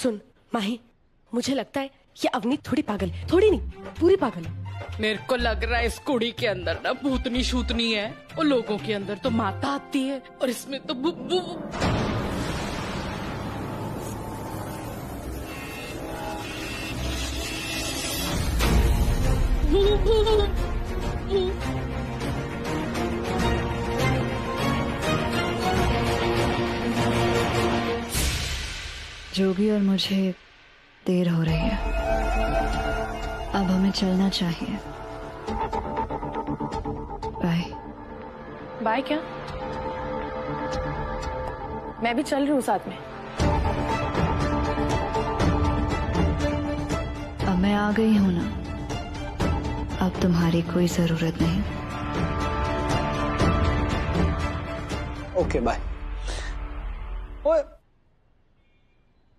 सुन माही, मुझे लगता है ये अवनीत थोड़ी पागल है, थोड़ी नहीं पूरी पागल है। मेरे को लग रहा है इस कुड़ी के अंदर ना भूतनी शूतनी है, और लोगों के अंदर तो माता आती है, और इसमें तो जोगी और मुझे देर हो रही है, अब हमें चलना चाहिए। बाय। बाय क्या? मैं भी चल रही हूँ साथ में। अब मैं आ गई हूं ना, अब तुम्हारी कोई जरूरत नहीं। Okay bye. ओए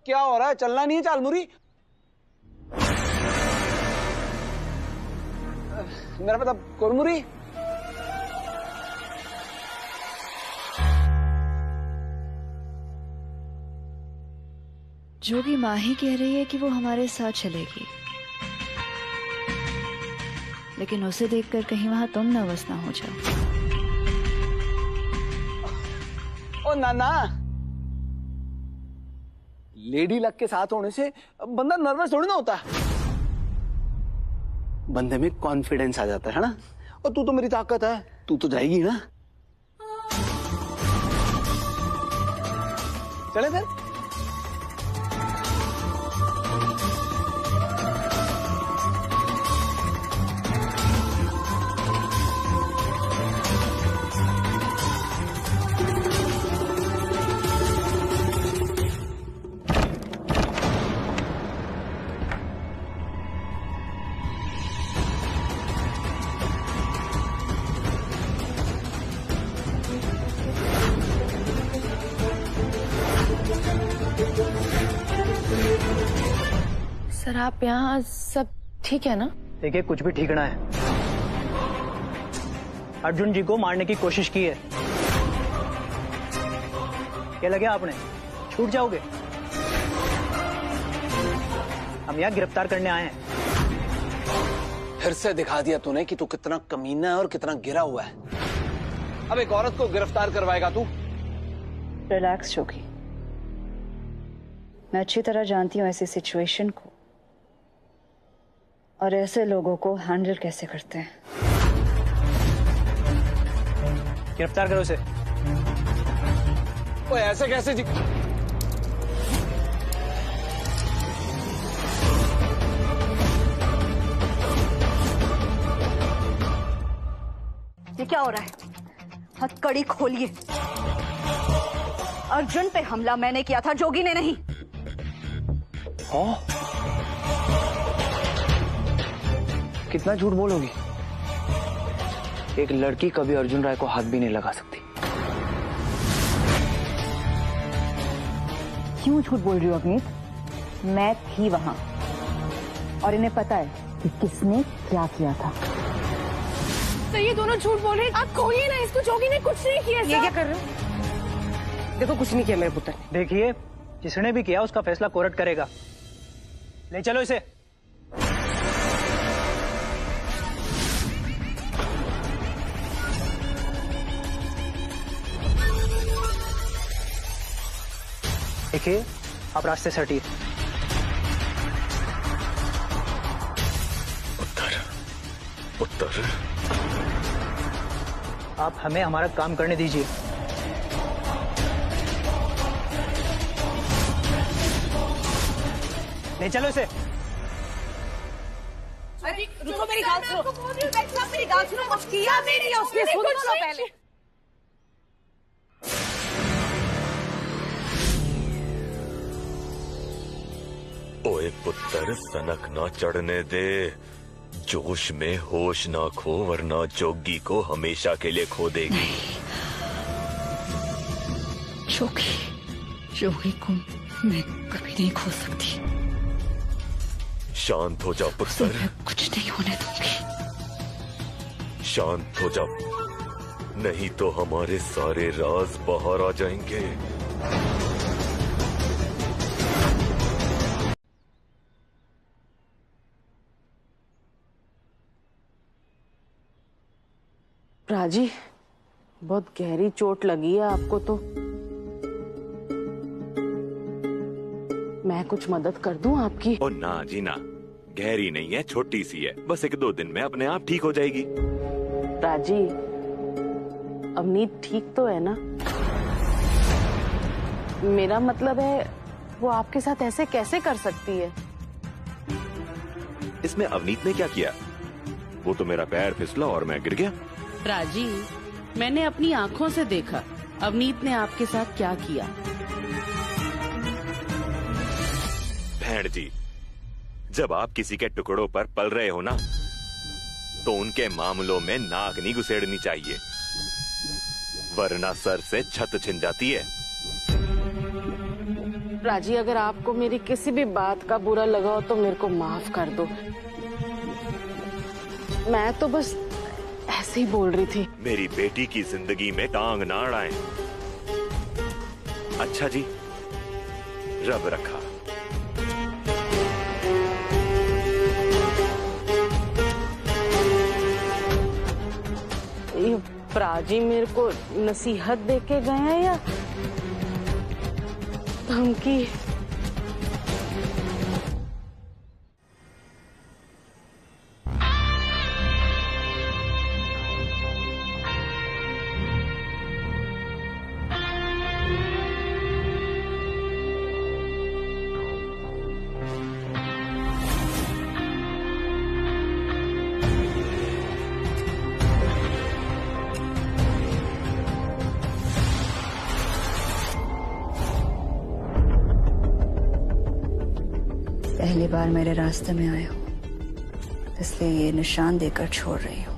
क्या हो रहा है? चलना नहीं है चालमुरी? मेरा मतलब कुरमुरी। जोगी माही कह रही है कि वो हमारे साथ चलेगी, लेकिन उसे देखकर कहीं वहां तुम नर्वस ना हो जाओ। ओ नाना, लेडी लक के साथ होने से बंदा नर्वस थोड़ी ना होता, बंदे में कॉन्फिडेंस आ जाता है ना। और तू तो मेरी ताकत है, तू तो जाएगी ना। चले फिर। सर आप यहाँ सब ठीक है ना? देखिए कुछ भी ठीक ना है। अर्जुन जी को मारने की कोशिश की है। क्या लगे आपने छूट जाओगे? हम यहाँ गिरफ्तार करने आए हैं। फिर से दिखा दिया तूने कि तू कितना कमीना है और कितना गिरा हुआ है। अब एक औरत को गिरफ्तार करवाएगा तू? रिलैक्स जोगी, मैं अच्छी तरह जानती हूँ ऐसी सिचुएशन को और ऐसे लोगों को हैंडल कैसे करते हैं। गिरफ्तार करो उसे। ओए ऐसे कैसे जी? ये क्या हो रहा है? हथकड़ी खोलिए। अर्जुन पे हमला मैंने किया था, जोगी ने नहीं। हाँ? कितना झूठ बोलोगी? एक लड़की कभी अर्जुन राय को हाथ भी नहीं लगा सकती। क्यों झूठ बोल रही हो अवनीत? मैं थी वहां और इन्हें पता है कि किसने क्या किया था। तो ये दोनों झूठ बोल रहे हैं। आप खोलिए ना इसको, जोगी ने कुछ नहीं किया। ये क्या कर रहे हो? देखो कुछ नहीं किया मेरे पुत्र ने। देखिए जिसने भी किया उसका फैसला कोर्ट करेगा। ले चलो इसे। देखिए आप रास्ते से हटिए। उत्तर आप हमें हमारा काम करने दीजिए। ले चलो इसे। अरे रुको, मेरी बात सुनो। मेरी बात सुनो। कुछ किया मेरी उसने, सुन लो पहले। ओए पुत्र, सनक ना चढ़ने दे। जोश में होश ना खो, वरना जोगी को हमेशा के लिए खो देगी। जोगी को मैं कभी नहीं खो सकती। शांत हो जा पुत्र। मैं कुछ नहीं होने दूंगी। शांत हो जा, नहीं तो हमारे सारे राज बाहर आ जाएंगे। राजी, बहुत गहरी चोट लगी है आपको तो। मैं कुछ मदद कर दूं आपकी? ओ ना जी ना, गहरी नहीं है, छोटी सी है, बस 1-2 दिन में अपने आप ठीक हो जाएगी। राजी, अवनीत ठीक तो है ना? मेरा मतलब है वो आपके साथ ऐसे कैसे कर सकती है? इसमें अवनीत ने क्या किया? वो तो मेरा पैर फिसला और मैं गिर गया। राजी, मैंने अपनी आंखों से देखा अवनीत ने आपके साथ क्या किया। बहन जी, जब आप किसी के टुकड़ों पर पल रहे हो ना, तो उनके मामलों में नाक नहीं घुसेड़नी चाहिए, वरना सर से छत छिन जाती है। राजी, अगर आपको मेरी किसी भी बात का बुरा लगा हो तो मेरे को माफ कर दो। मैं तो बस ऐसे ही बोल रही थी। मेरी बेटी की जिंदगी में टांग ना अड़ाएं। अच्छा जी, रब रखा। ये प्राजी मेरे को नसीहत दे के गए हैं या धमकी? पहली बार मेरे रास्ते में आए हो, इसलिए ये निशान देकर छोड़ रही हूँ।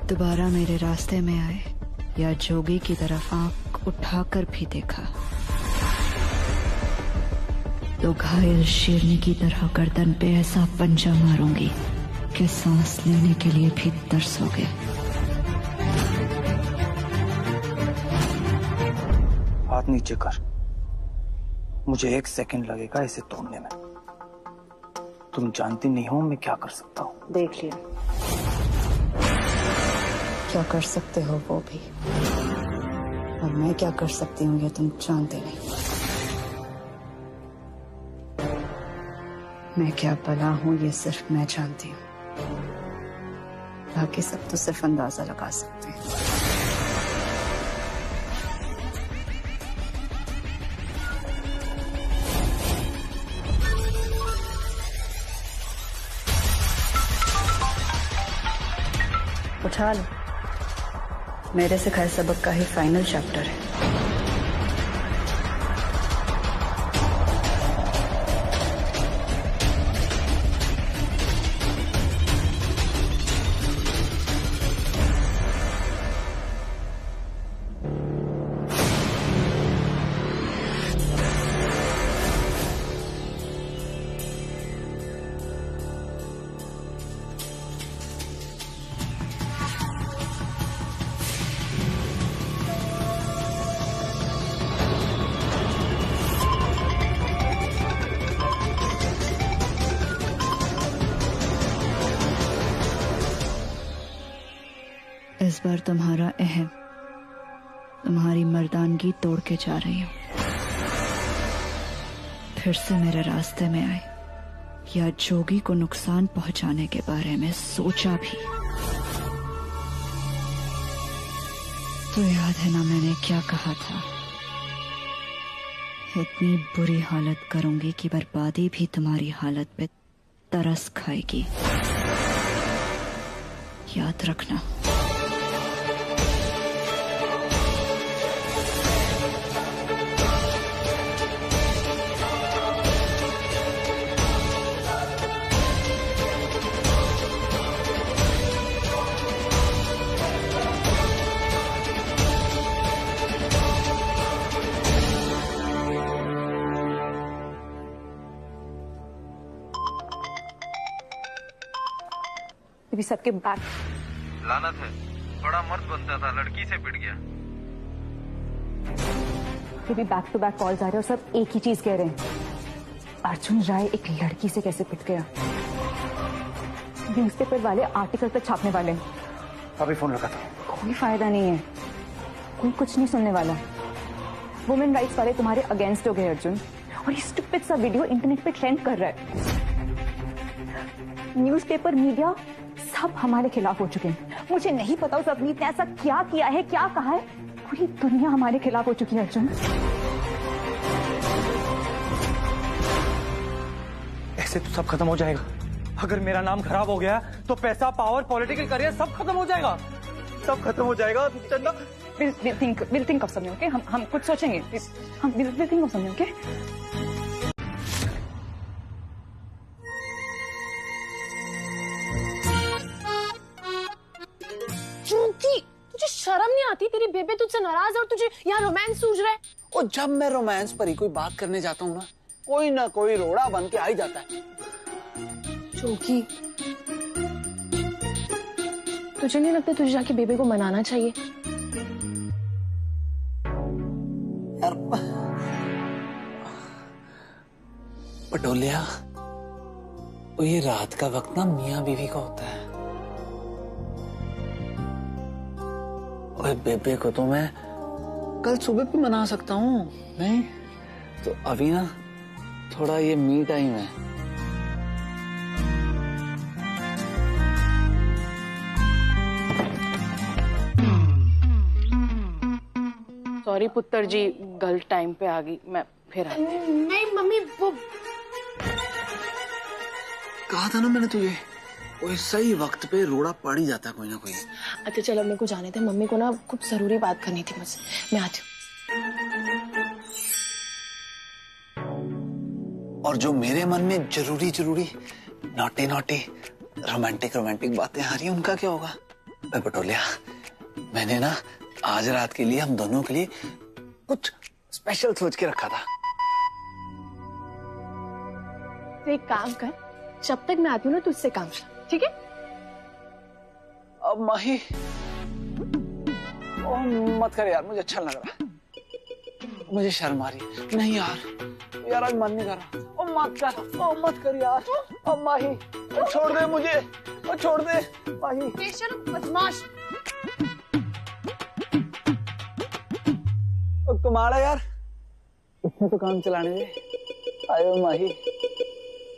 दोबारा मेरे रास्ते में आए या जोगी की तरफ आंख उठाकर भी देखा तो घायल शेरनी की तरह गर्दन पे ऐसा पंजा मारूंगी कि सांस लेने के लिए भी तरसोगे। हाथ नीचे कर, मुझे 1 सेकंड लगेगा इसे तोड़ने में। तुम जानती नहीं हो मैं क्या कर सकता हूँ। देख लिया क्या कर सकते हो वो भी, और मैं क्या कर सकती हूँ ये तुम जानते नहीं। मैं क्या भला हूँ ये सिर्फ मैं जानती हूँ, बाकी सब तो सिर्फ अंदाजा लगा सकते हैं। उठा लो, मेरे सिखाए सबक का ही फाइनल चैप्टर है। इस बार तुम्हारा अहम, तुम्हारी मर्दानगी तोड़ के जा रही हूं। फिर से मेरे रास्ते में आए या जोगी को नुकसान पहुंचाने के बारे में सोचा भी तो याद है ना मैंने क्या कहा था? इतनी बुरी हालत करूंगी कि बर्बादी भी तुम्हारी हालत पे तरस खाएगी, याद रखना। अभी सबके बैक लानत है, बड़ा मर्द बनता था, लड़की से पिट गया। भी बैक टू बैक कॉल्स आ रहे हैं और सब एक ही चीज कह रहे हैं, अर्जुन राय एक लड़की से कैसे पिट गया। न्यूज़पेपर वाले आर्टिकल पे छापने वाले हैं। अभी फोन लगा था। कोई फायदा नहीं है, कोई कुछ नहीं सुनने वाला। वुमेन राइट्स वाले तुम्हारे अगेंस्ट हो गए अर्जुन, और ये स्टूपिड सा वीडियो इंटरनेट पे ट्रेंड कर रहा है। न्यूज़पेपर, मीडिया सब हमारे खिलाफ हो चुके हैं। मुझे नहीं पता उस अवनीत ने ऐसा क्या किया है, क्या कहा है। पूरी दुनिया हमारे खिलाफ हो चुकी है अर्जुन। ऐसे तो सब खत्म हो जाएगा। अगर मेरा नाम खराब हो गया तो पैसा, पावर, पॉलिटिकल करियर सब खत्म हो जाएगा। सब खत्म हो जाएगा चंदा। We'll think of something, okay? हम कुछ सोचेंगे। We'll think of something, okay? चूंकि तुझे शर्म नहीं आती? तेरी बेबे तुझसे नाराज है और तुझे यहाँ रोमांस सूझ रहा है। और जब मैं रोमांस पर ही कोई बात करने जाता हूँ ना कोई रोड़ा बन के आ ही जाता है। चूंकि तुझे नहीं लगता तुझे जाके बेबे को मनाना चाहिए? यार पटोलिया, वो ये रात का वक्त ना मियाँ बीवी का होता है। और बेबे को तो मैं कल सुबह भी मना सकता हूँ, नहीं तो अभी ना थोड़ा ये मी टाइम है। सॉरी पुत्र जी, गलत टाइम पे आ गई, मैं फिर आती। नहीं मम्मी, वो कहा था ना मैंने तुझे, वो सही वक्त पे रोड़ा पड़ ही जाता है कोई ना कोई। अच्छा चलो मेरे को जाने थे, मम्मी को ना कुछ जरूरी बात करनी थी मुझसे, मैं आती हूँ। और जो मेरे मन में जरूरी नोटी रोमांटिक बातें आ रही हैं, उनका क्या होगा? भाई पटोलिया, मैंने ना आज रात के लिए हम दोनों के लिए कुछ स्पेशल सोच के रखा था। तो एक काम कर, जब तक मैं आती हूँ ना तू इससे काम चला, ठीक है? अब माही, मत कर यार, मुझे अच्छा लग रहा है। मुझे शर्म आ रही है। नहीं यार आज मन नहीं कर रहा। मत कर यार। अब माही छोड़ दे मुझे, छोड़ दे माही। बेशर्म बदमाश। कमाल है यार, इसमें तो काम चलाने दे। आयो माही।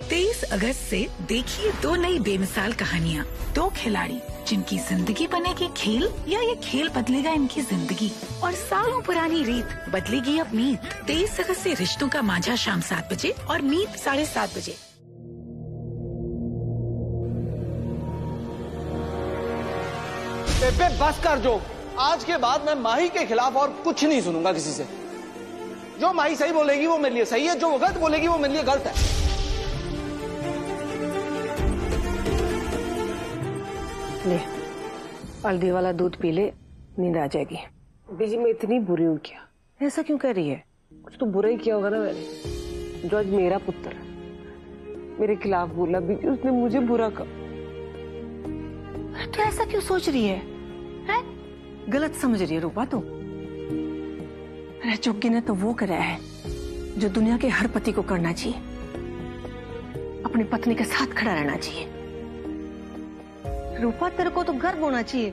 23 अगस्त से देखिए 2 नई बेमिसाल कहानियाँ, 2 खिलाड़ी जिनकी जिंदगी बनेगी खेल या ये खेल बदलेगा इनकी जिंदगी। और सालों पुरानी रीत बदलेगी अब मीत। 23 अगस्त से रिश्तों का मांझा शाम 7 बजे और मीत 7:30 बजे। बेबे बस कर जो, आज के बाद मैं माही के खिलाफ और कुछ नहीं सुनूंगा किसी से। जो माही सही बोलेगी वो मेरे लिए सही है, जो वो गलत बोलेगी वो मेरे लिए गलत है। ले हल्दी वाला दूध पी ले, नींद आ जाएगी। बीजी मैं इतनी बुरी हूँ क्या? ऐसा क्यों कर रही है? कुछ तो बुरा ही किया होगा ना मैंने। जो आज मेरा पुत्र मेरे खिलाफ बोला, बीजी उसने मुझे बुरा कहा। तो ऐसा क्यों सोच रही है? गलत समझ रही है रूपा तो। अरे जोगी ने तो वो कराया है जो दुनिया के हर पति को करना चाहिए, अपनी पत्नी के साथ खड़ा रहना चाहिए। रूपा तेरे को तो गर्व होना चाहिए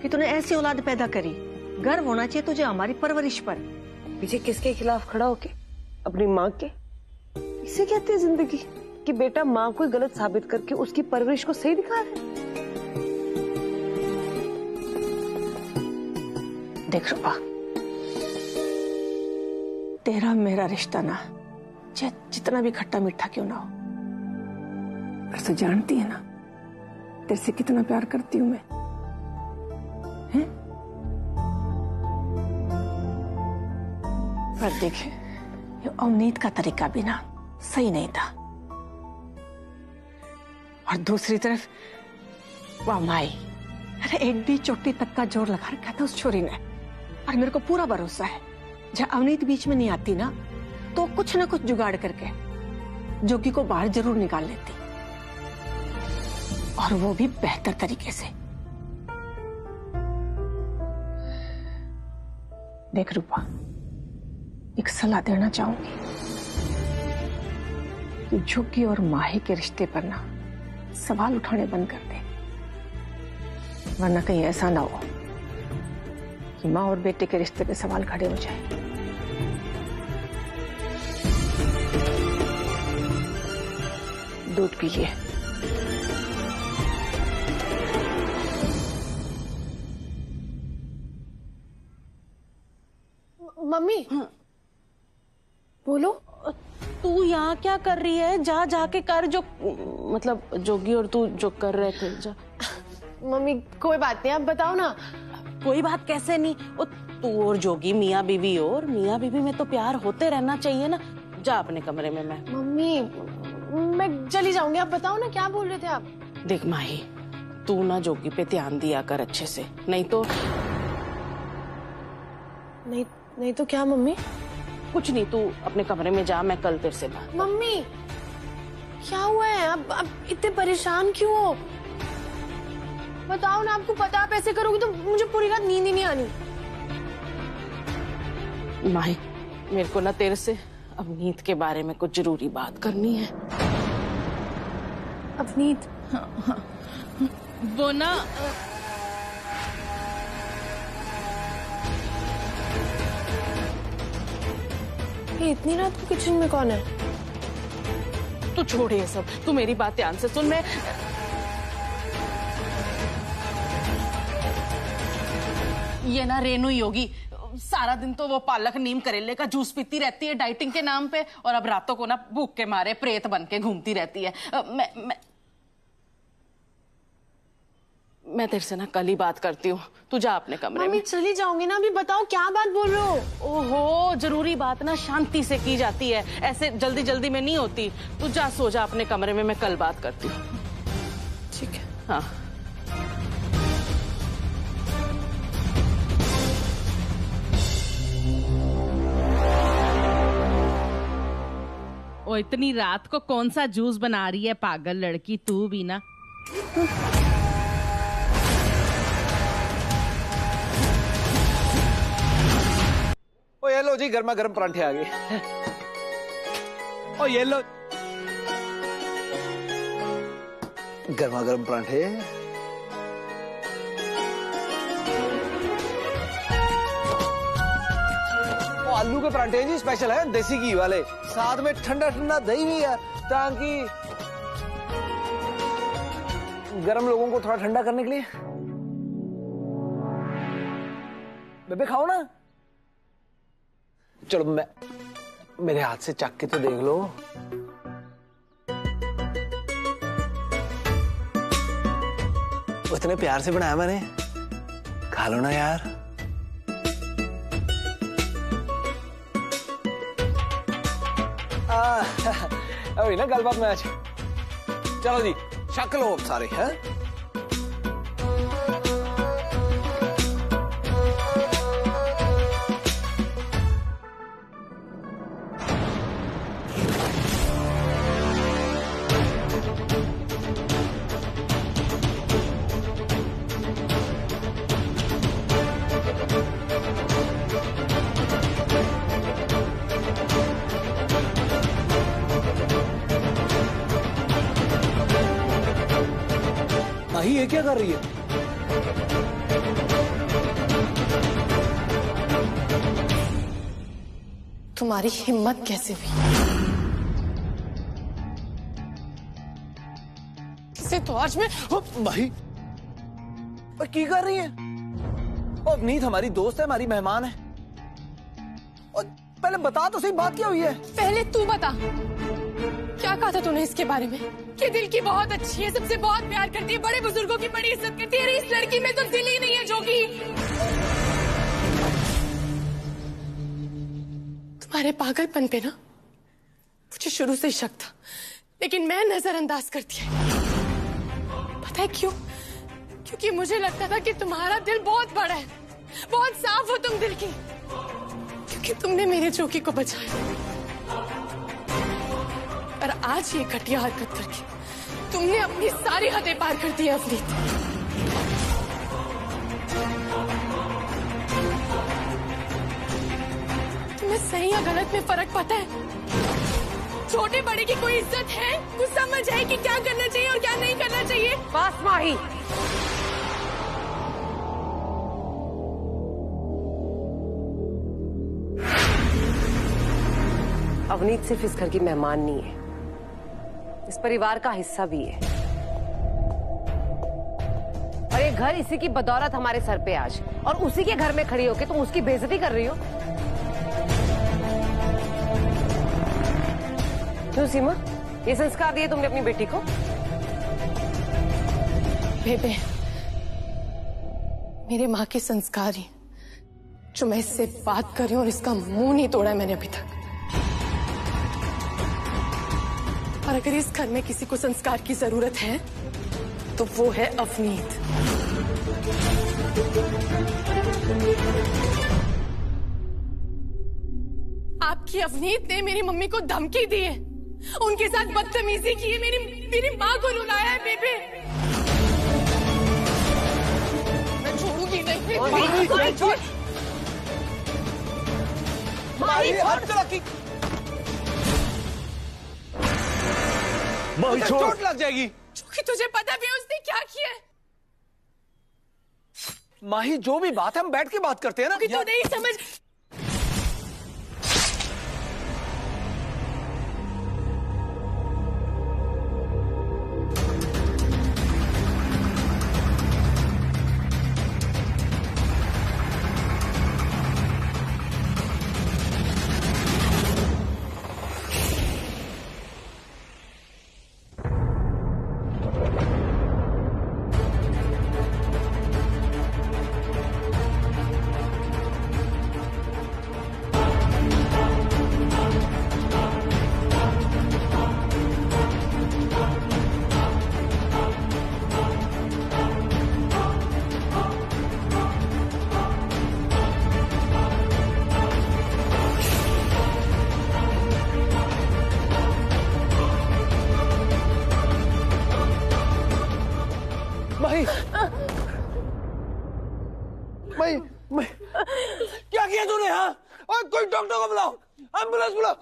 कि तूने ऐसी औलाद पैदा करी। गर्व होना चाहिए तुझे हमारी परवरिश पर। पीछे किसके खिलाफ खड़ा होके? अपनी माँ के। इसे कहते हैं जिंदगी कि बेटा माँ को गलत साबित करके उसकी परवरिश को सही दिखा रहा है। देख रूपा, तेरा मेरा रिश्ता ना जितना भी खट्टा मीठा क्यों ना हो, ऐसा जानती है ना तेरे से कितना प्यार करती हूं मैं, हैं? पर देख, ये अवनीत का तरीका भी ना सही नहीं था। और दूसरी तरफ वाह माई, अरे एडी चोटी तक का जोर लगा रखा था उस छोरी ने। और मेरे को पूरा भरोसा है जब अवनीत बीच में नहीं आती ना तो कुछ ना कुछ जुगाड़ करके जोगी को बाहर जरूर निकाल लेती, और वो भी बेहतर तरीके से। देख रूपा, एक सलाह देना चाहूंगी कि जोगी और माही के रिश्ते पर ना सवाल उठाने बंद कर दे, वरना कहीं ऐसा ना हो कि माँ और बेटे के रिश्ते पे सवाल खड़े हो जाए। दूध पीजिए। मम्मी बोलो। तू यहाँ क्या कर रही है? जा जाके कर जो, मतलब जोगी और तू जो कर रहे थे, जा। मम्मी कोई बात नहीं, आप बताओ ना। कोई बात कैसे नहीं? ओ, तू और जोगी मियाँ बीवी हो, और मियाँ बीवी में तो प्यार होते रहना चाहिए ना। जा अपने कमरे में। मम्मी मैं चली जाऊंगी, आप बताओ ना क्या बोल रहे थे आप। देख माही, तू ना जोगी पे ध्यान दिया कर अच्छे से, नहीं तो नहीं तो क्या मम्मी? कुछ नहीं, तू अपने कमरे में जा, मैं कल तेरे से बात। मम्मी क्या हुआ है? अब इतने परेशान क्यों हो? बताओ ना, आपको पता आप ऐसे करोगे तो मुझे पूरी रात नींद ही नहीं आनी। माही, मेरे को ना तेरे से अवनीत के बारे में कुछ जरूरी बात करनी है। अवनीत? वो ना, ये इतनी रात को किचन में कौन है? तू छोड़ ये सब, तू मेरी बात ध्यान से सुन। मैं ये ना रेनू योगी, सारा दिन तो वो पालक नीम करेले का जूस पीती रहती है डाइटिंग के नाम पे, और अब रातों को ना भूख के मारे प्रेत बन के घूमती रहती है। मैं तेरे से ना कल ही बात करती हूँ, तू जा अपने कमरे में। चली जाऊंगी ना, अभी बताओ क्या बात बोल रहे हो? ओहो, जरूरी बात ना शांति से की जाती है, ऐसे जल्दी जल्दी में नहीं होती। तू जा, सो जा अपने कमरे में, मैं कल बात करती हूँ। ठीक है। हाँ। ओ, इतनी रात को कौन सा जूस बना रही है पागल लड़की, तू भी ना। ओ ये लो जी, गर्मा गर्म परांठे आ गए। ओ ये लो, गर्मा गर्म परांठे। आलू के परांठे जी स्पेशल है, देसी घी वाले, साथ में ठंडा ठंडा दही भी है, ताकि गर्म लोगों को थोड़ा ठंडा करने के लिए। बेबे खाओ ना। चलो मेरे हाथ से चख के तो देख लो। इतने प्यार से बनाया मैंने, खा लो ना यार। अभी ना गलबात में आज। चलो जी, शक लो अब सारे हैं। माही ये क्या कर रही है? तुम्हारी हिम्मत कैसे हुई? इसे तो आज मैं। माही की कर रही है? अवनीत हमारी दोस्त है, हमारी मेहमान है। और पहले बता तो सही, बात क्या हुई है? पहले तू बता, क्या कहा था तूने इसके बारे में? कि दिल की बहुत अच्छी है, सबसे बहुत प्यार करती है, बड़े बुजुर्गों की बड़ी इज्जत करती है। इस लड़की में तो दिल ही नहीं है जोगी। तुम्हारे पागलपन पे ना मुझे शुरू से शक था, लेकिन मैं नजरअंदाज कर दिया। पता है क्यों? क्योंकि मुझे लगता था कि तुम्हारा दिल बहुत बड़ा है, बहुत साफ हो तुम दिल की, क्योंकि तुमने मेरे जोगी को बचाया। और आज ये घटिया हरकत करके तुमने अपनी सारी हदें पार कर दी अवनीत। तुम्हें सही या गलत में फर्क पता है? छोटे बड़े की कोई इज्जत है? कुछ समझ है कि क्या करना चाहिए और क्या नहीं करना चाहिए? बस माही, अवनीत सिर्फ इस घर की मेहमान नहीं है, इस परिवार का हिस्सा भी है। और ये घर इसी की बदौलत हमारे सर पे आज, और उसी के घर में खड़ी होके तुम उसकी बेइज्जती कर रही हो। क्यों सीमा, ये संस्कार दिए तुमने अपनी बेटी को? बेबे, मेरे माँ के संस्कार ही जो मैं इससे बात कर रही हूँ, और इसका मुंह नहीं तोड़ा है मैंने अभी तक। और अगर इस घर में किसी को संस्कार की जरूरत है तो वो है अवनीत। आपकी अवनीत ने मेरी मम्मी को धमकी दी है, उनके साथ बदतमीजी की है, मेरी माँ को रुलाया है। बेबे, मैं छोड़ूंगी नहीं। चोट लग जाएगी। क्योंकि तुझे पता भी है उसने क्या किया है। माही, जो भी बात है हम बैठ के बात करते हैं ना। कि तू नहीं समझ। मैं क्या किया तूने? हाँ, और कोई डॉक्टर को बुलाओ, एम्बुलेंस बुलाओ।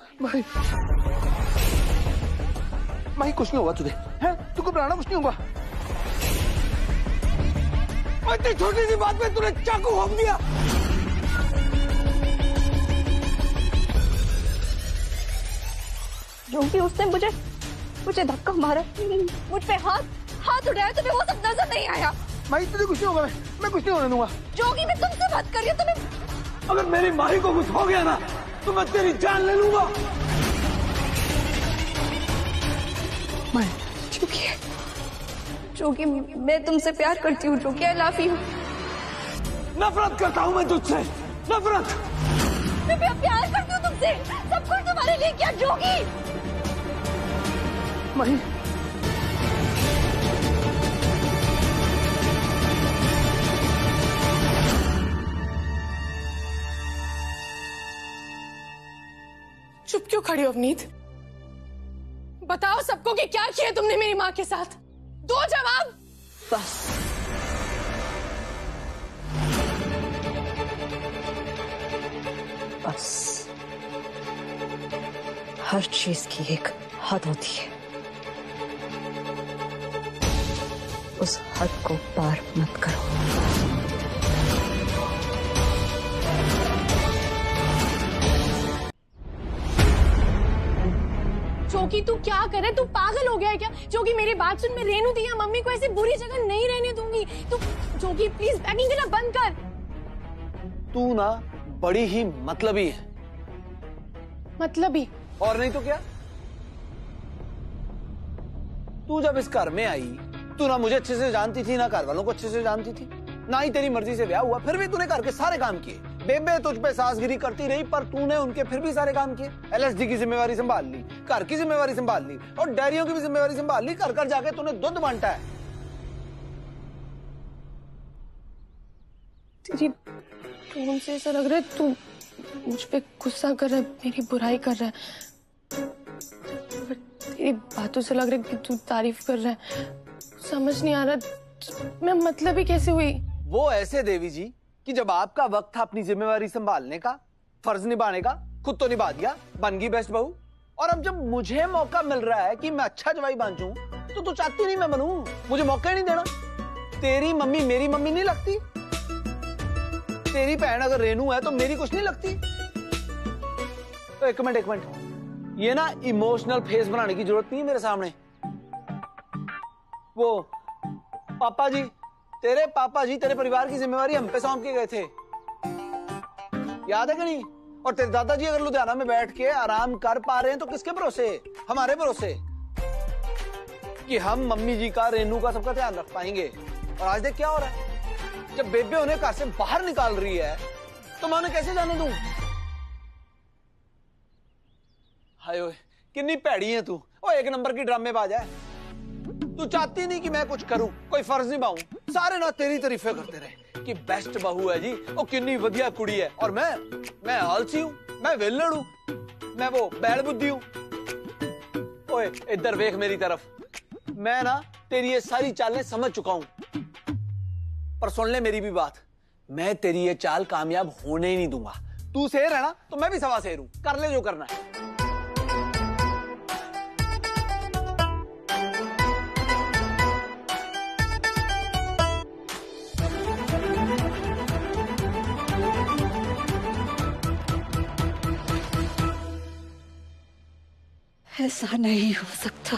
माही कुछ नहीं होगा तुझे, हैं? तू घबराना, कुछ नहीं होगा। इतनी छोटी सी बात में तूने चाकू घोंप दिया। जो भी उसने मुझे धक्का मारा, मुझ पे हाथ उठाया, तुम्हें वो सब नजर नहीं आया? माही तुझे कुछ नहीं होगा, मैं कुछ नहीं होने दूंगा। जोगी, मैं तुमसे बात कर रही हूँ, तुम्हें। अगर मेरी माही को कुछ हो गया ना तो मैं तेरी जान ले लूंगा। जोगी, मैं तुमसे प्यार करती हूँ जोगी, आई लव यू। नफरत करता हूँ मैं तुझसे, नफरत। मैं प्यार करती हूँ तुमसे, सब कुछ तुम्हारे लिए किया जोगी। माही, चुप क्यों खड़ी हो अवनीत? बताओ सबको कि क्या किया तुमने मेरी माँ के साथ? दो जवाब। बस हर चीज की एक हद होती है, उस हद को पार मत करो। जोगी, तू क्या करे? तू पागल हो गया है क्या? जोगी, मेरी बात सुन, मैं रेनू दी मम्मी को ऐसी बुरी जगह नहीं रहने दूंगी। तू जोगी प्लीज बैगिंग करना बंद कर। तू ना बड़ी ही मतलबी है। मतलबी? और नहीं तो क्या? तू जब इस घर में आई, तू ना मुझे अच्छे से जानती थी, ना घर वालों को अच्छे से जानती थी, ना ही तेरी मर्जी से ब्याह हुआ, फिर भी तूने घर के सारे काम किए। बेबे तुझ पे सासगिरी करती रही, पर तूने उनके फिर भी सारे काम किए। एलएसडी की जिम्मेवारी संभाल ली, घर की जिम्मेवारी संभाल ली, और डेयरियों की भी जिम्मेवारी संभाल ली। घर घर जाके तूने दूध बांटा है। तेरी टोन से ऐसा लग रहा है तू मुझ पे गुस्सा कर रहा है, मेरी बुराई कर रहा है। पर तेरी बातों से लग रहा है कि तू तारीफ कर रहा है। समझ नहीं आ रहा मैं मतलबी कैसे हुई? वो ऐसे देवी जी कि जब आपका वक्त था अपनी जिम्मेवारी संभालने का, फर्ज निभाने का, खुद तो निभा दिया, बन गई बेस्ट बहू, और अब जब मुझे मौका मिल रहा है कि मैं अच्छा जवाई बांचूं, तो तू चाहती नहीं मैं बनूं, मुझे मौका ही नहीं देना। तेरी मम्मी मेरी मम्मी नहीं लगती, तेरी बहन अगर रेनू है तो मेरी कुछ नहीं लगती। तो एक मिनट, ये ना इमोशनल फेस बनाने की जरूरत नहीं है मेरे सामने। वो पापा जी, तेरे पापा जी तेरे परिवार की जिम्मेवारी हम पे सौंप के गए थे, याद है कि नहीं? और तेरे दादाजी अगर लुधियाना में बैठ के आराम कर पा रहे हैं तो किसके भरोसे? हमारे भरोसे कि हम मम्मी जी का, रेनू का, सबका ध्यान रख पाएंगे। और आज देख क्या हो रहा है, जब बेबे उन्हें घर से बाहर निकाल रही है तो मैं उन्हें कैसे जाने दूं? हाय ओए, कितनी भैड़ी है तू। ओ एक नंबर की ड्रामेबाज है तू। चाहती नहीं कि मैं कुछ करूं, कोई फर्ज निभाऊं, सारे ना तेरी तारीफें करते रहे कि बेस्ट बहू है जी, ओ कितनी वधिया कुड़ी है। और मैं आलसी हूं, मैं वेलड़ हूं, मैं वो बैल बुद्धि हूं। ओए इधर देख मेरी तरफ, मैं ना तेरी ये सारी चालें समझ चुका हूं, पर सुन ले मेरी भी बात, मैं तेरी ये चाल कामयाब होने ही नहीं दूंगा। तू शेर है ना, तो मैं भी सवा शेर हूं, कर ले जो करना है। ऐसा नहीं हो सकता।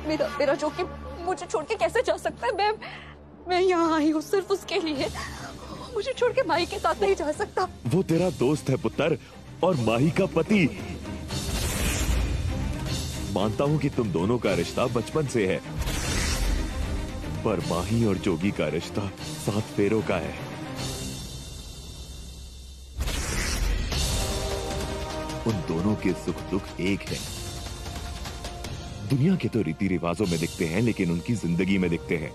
मेरा जो कि मुझे छोड़ के कैसे जा सकता है? मैं यहाँ आई हूँ सिर्फ उसके लिए। मुझे छोड़ के माही के साथ नहीं जा सकता। वो तेरा दोस्त है पुत्र, और माही का पति। मानता हूँ कि तुम दोनों का रिश्ता बचपन से है, पर माही और जोगी का रिश्ता 7 फेरों का है। उन दोनों के सुख दुख एक है। दुनिया के तो रीति रिवाजों में दिखते हैं, लेकिन उनकी जिंदगी में दिखते हैं।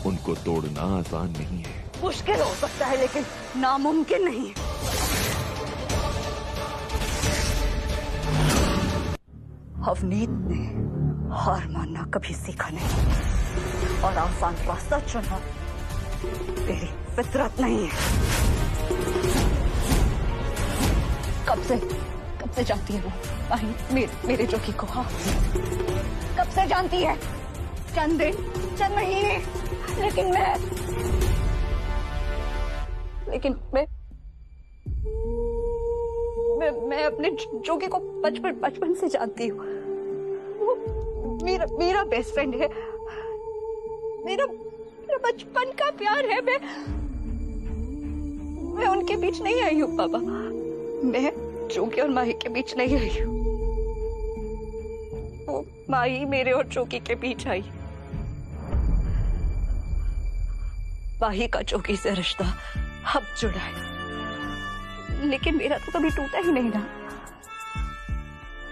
उनको तोड़ना आसान नहीं है। मुश्किल हो सकता है, लेकिन नामुमकिन नहीं। अवनीत ने हार मानना कभी सीखा नहीं, और आसान रास्ता चुनना तेरी फितरत नहीं है। कब से जानती है वो माही मेरे जोगी को? हाँ, कब से जानती है? चंद दिन, चंद महीने, लेकिन मैं अपने जोगी को बचपन से जानती हूँ। वो मेरा बेस्ट फ्रेंड है, मेरा बचपन का प्यार है। मैं उनके बीच नहीं आई हूँ पापा, मैं जोगी और माही के बीच नहीं आई हूँ। वो माही मेरे और जोगी के बीच आई। माही का जोगी से रिश्ता अब जुड़ा है, लेकिन मेरा तो कभी टूटा ही नहीं ना।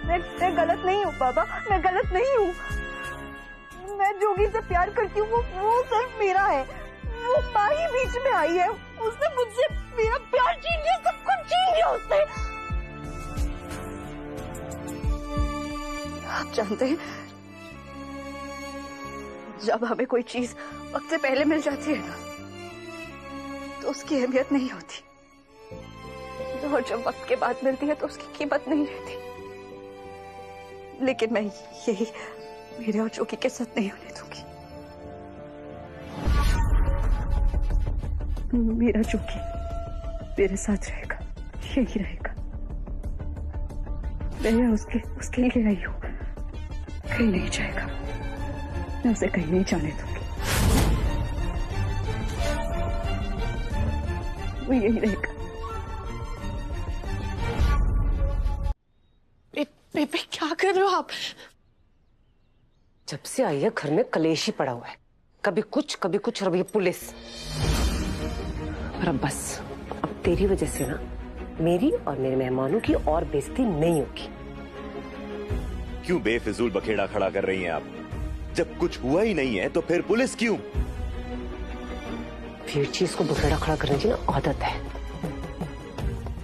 मैं गलत नहीं हूँ पापा, मैं गलत नहीं हूँ। मैं जोगी से प्यार करती हूँ, वो सिर्फ मेरा है। वो माही बीच में आई है, उसने मुझसे मेरा प्यार छीन लिया, सब कुछ छीन लिया उसने। आप जानते हैं, जब हमें कोई चीज वक्त से पहले मिल जाती है ना, तो उसकी अहमियत नहीं होती, और जब वक्त के बाद मिलती है तो उसकी कीमत नहीं रहती। लेकिन मैं यही मेरे और जोगी के साथ नहीं होने दूंगी। मेरा जोगी मेरे साथ रहेगा, यही रहेगा। मैं उसके लिए आई हूँ, कहीं नहीं जाएगा। मैं उसे कहीं नहीं जाने दूंगी, वो यही रहेगा। बेबे क्या कर रहे हो आप? जब से आई है घर में कलेश ही पड़ा हुआ है, कभी कुछ और अभी पुलिस। पर अब बस, अब तेरी वजह से ना मेरी और मेरे मेहमानों की और बेइज्जती नहीं होगी। क्यों बेफिजूल बखेड़ा खड़ा कर रही हैं आप? जब कुछ हुआ ही नहीं है तो फिर पुलिस क्यों? फिर चीज को बखेड़ा खड़ा करने की ना आदत है,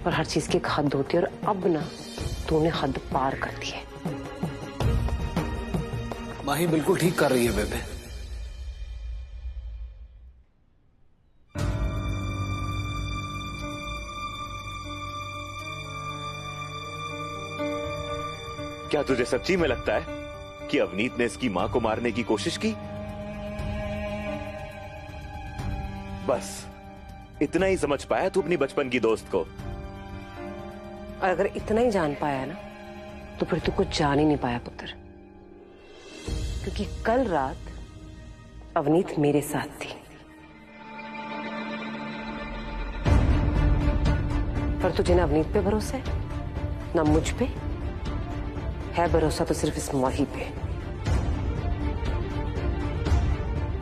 पर हर चीज की एक हद होती है, और अब ना तूने हद पार कर दी है। माही बिल्कुल ठीक कर रही है बेबे। क्या तुझे सच्ची में लगता है कि अवनीत ने इसकी मां को मारने की कोशिश की? बस इतना ही समझ पाया तू अपनी बचपन की दोस्त को? और अगर इतना ही जान पाया ना, तो फिर तू कुछ जान ही नहीं पाया पुत्र, क्योंकि कल रात अवनीत मेरे साथ थी। पर तुझे ना अवनीत पे भरोसा है ना मुझ पे है, भरोसा तो सिर्फ इस माही पे।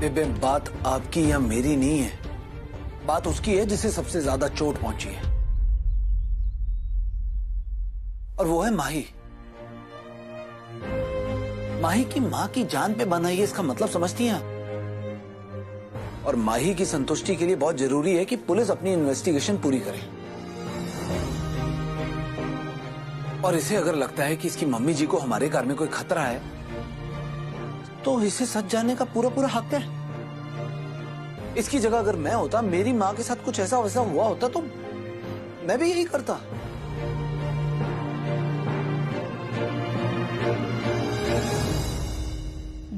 बेबे, बात आपकी या मेरी नहीं है, बात उसकी है जिसे सबसे ज्यादा चोट पहुंची है, और वो है माही। माही की मां की जान पे बना है, इसका मतलब समझती हैं आप? और माही की संतुष्टि के लिए बहुत जरूरी है कि पुलिस अपनी इन्वेस्टिगेशन पूरी करे। और इसे अगर लगता है कि इसकी मम्मी जी को हमारे घर में कोई खतरा है, तो इसे सच जानने का पूरा पूरा हक है। इसकी जगह अगर मैं होता, मेरी मां के साथ कुछ ऐसा वैसा हुआ होता, तो मैं भी यही करता।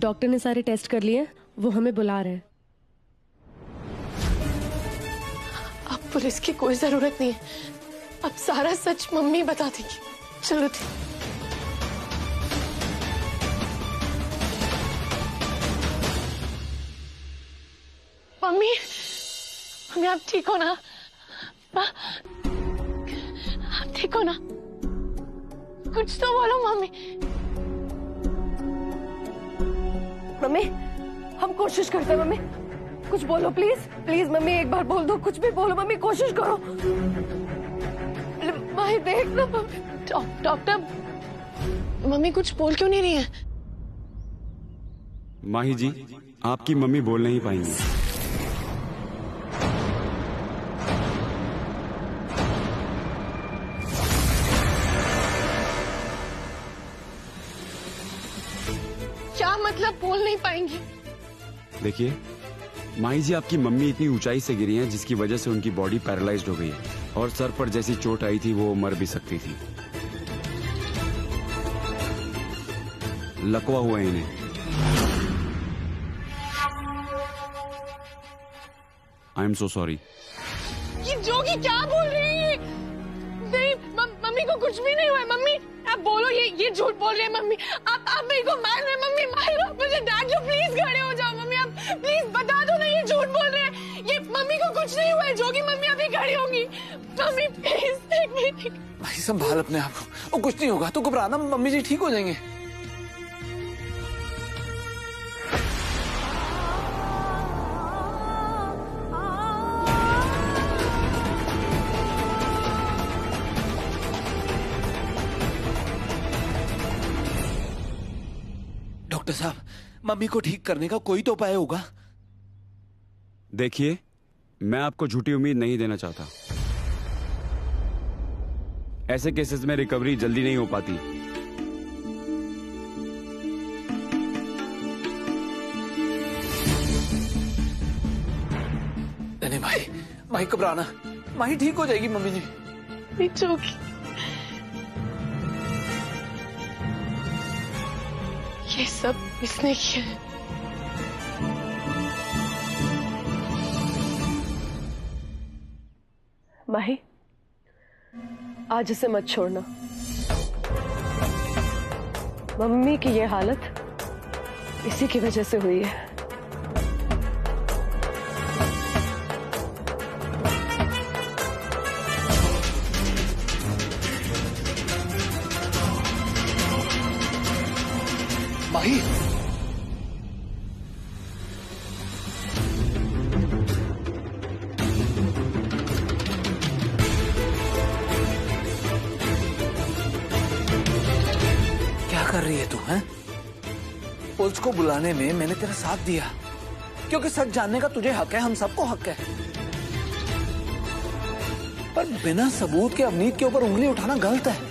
डॉक्टर ने सारे टेस्ट कर लिए, वो हमें बुला रहे हैं। अब पुलिस की कोई जरूरत नहीं है, अब सारा सच मम्मी बता देगी। चलो थी। मम्मी, मम्मी आप ठीक हो ना? आप ठीक हो ना? कुछ तो बोलो मम्मी। मम्मी, हम कोशिश करते हैं। मम्मी कुछ बोलो, प्लीज प्लीज मम्मी, एक बार बोल दो, कुछ भी बोलो मम्मी, कोशिश करो। माही देख ना मम्मी। डॉक्टर, मम्मी कुछ बोल क्यों नहीं रही है? माही जी, आपकी मम्मी बोल नहीं पाएंगी। क्या मतलब बोल नहीं पाएंगी? देखिए माही जी, आपकी मम्मी इतनी ऊंचाई से गिरी हैं जिसकी वजह से उनकी बॉडी पैरालाइज्ड हो गई है, और सर पर जैसी चोट आई थी वो मर भी सकती थी। लकवा हुआ है इन्हें। I am so sorry. ये जोगी क्या बोल रही है? नहीं, मम्मी को कुछ भी नहीं हुआ है। मम्मी आप बोलो, ये झूठ बोल रही है। मम्मी आप मेरे को मार रहे हैं। मम्मी मारो, मुझे डांट लो, प्लीज खड़े हो जाओ। मम्मी आप प्लीज बता दो ना, ये झूठ बोल रहे हैं। ये मम्मी को कुछ नहीं हुआ है। जोगी मम्मी अभी खड़ी होंगी। Mummy please. भाई संभाल अपने आप को, वो कुछ नहीं होगा, तू घबराना, मम्मी जी ठीक हो जाएंगे। डॉक्टर साहब, मम्मी को ठीक करने का कोई तो उपाय होगा? देखिए, मैं आपको झूठी उम्मीद नहीं देना चाहता। ऐसे केसेस में रिकवरी जल्दी नहीं हो पाती। नहीं भाई, माही घबराना, माही ठीक हो जाएगी मम्मी जी। जोगी, ये सब इसने किया है। माही, आज इसे मत छोड़ना। मम्मी की ये हालत इसी की वजह से हुई है। माही, क्या कर रही है तू? हैं? पुलिस को बुलाने में मैंने तेरा साथ दिया क्योंकि सच जानने का तुझे हक है, हम सबको हक है। पर बिना सबूत के अवनीत के ऊपर उंगली उठाना गलत है।